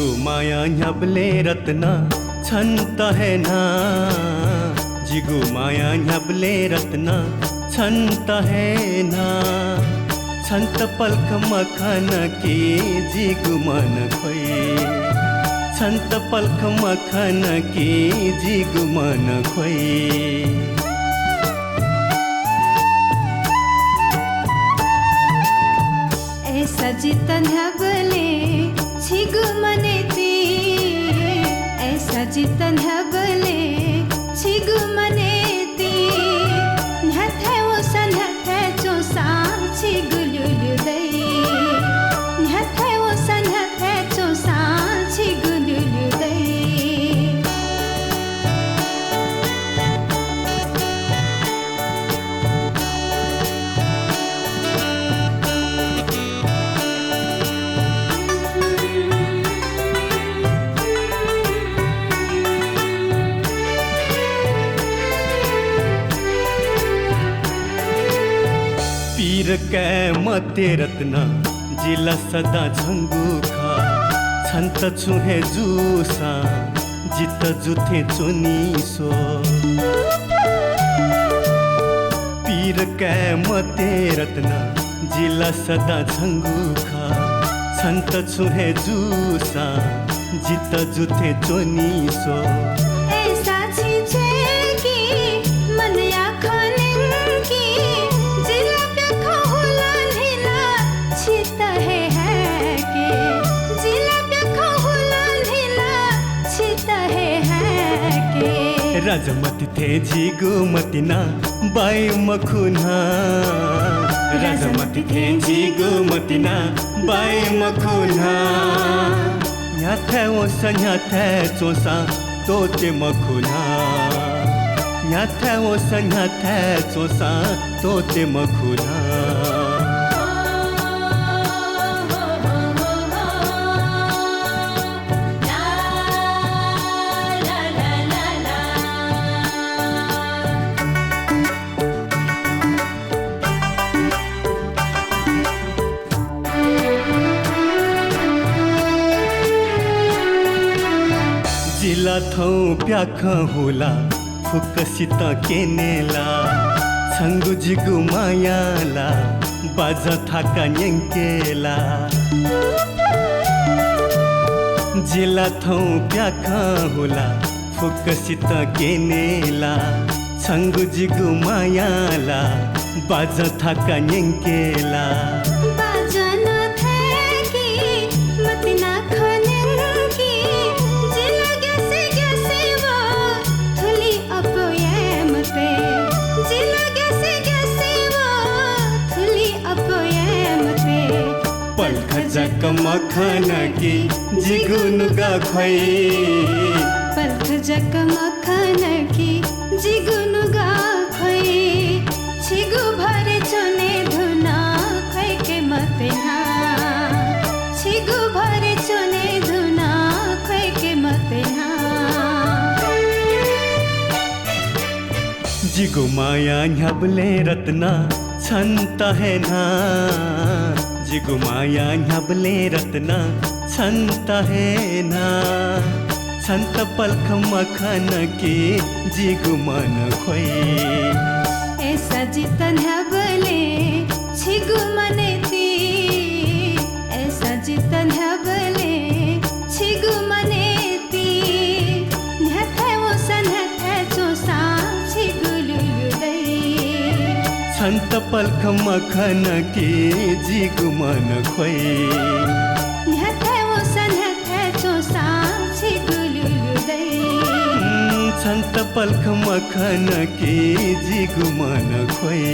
जिगु माया न्याबले रत्ना छन्त है ना, जिगु माया न्याबले रत्ना छन्त है ना, छन्त पल्क मखन की जिगु मन खोई, छन्त पल्क मखन की जिगु मन खोई। ऐसा जितन हबले छिगु मनेती, ऐसा जितन हबले छिगु मनेती, न्हथे वो सन्हथे जो साम छिगु लुलु दई, न्हथे वो सन्हथे जो साम छिगु लुलु दई। पीर कै मते रत्ना जिला सदा झंगू खा, छन्त छुहे जूसा जित जुथे चुनी सो। पीर कै मते रत्ना जिला सदा झंगू खा, छन्त छुहे जूसा जित जुथे चुनी सो। ऐसा छिछेगी मन आँखों की, जिला प्याखो हुला ढीला छित है के, जिला प्याखो हुला ढीला छित है के। राजमती थे जिगु मतिना बाई मखुना, राजमती थे जिगु मतिना बाई मखुना, न्याथे वो सन्याथे चोसा तोते मखुना, न्याथे वो सन्याथे चोसा तोते मखुना। जिला थौ प्याख होला फुकसित केनेला, छंगु जिगु मायाला बाजा थाका न्यंकेला। जिला थौ प्याख होला फुकसित केनेला, छंगु जिगु मायाला बाजा थाका न्यंकेला। पल्ख जक मखन की जिगुनुगा खोई, पल्ख जक मखन की जिगुनुगा खोई, छिगु भरे चने धुना खोई के मतेना, छिगु भरे चने धुना खोई के मतेना। जिगु माया न्याबले रत्ना छन्त है ना, जिगु माया न्याबले रत्ना छन्त है ना, छन्त पल्ख मखन की जिगु मन खोई। ऐसा जितन हबले छिगु मनेती, ऐसा जितन हबले छिगु मनेती, न्हथे वो सन्हथे जो साम छिगु लुलु दई, छन्त पल्ख मखन की जिगु मन खोई। न्हथे वो सन्हथे जो साम छिगु लुलु दई, छन्त पल्ख मखन की जिगु मन खोई।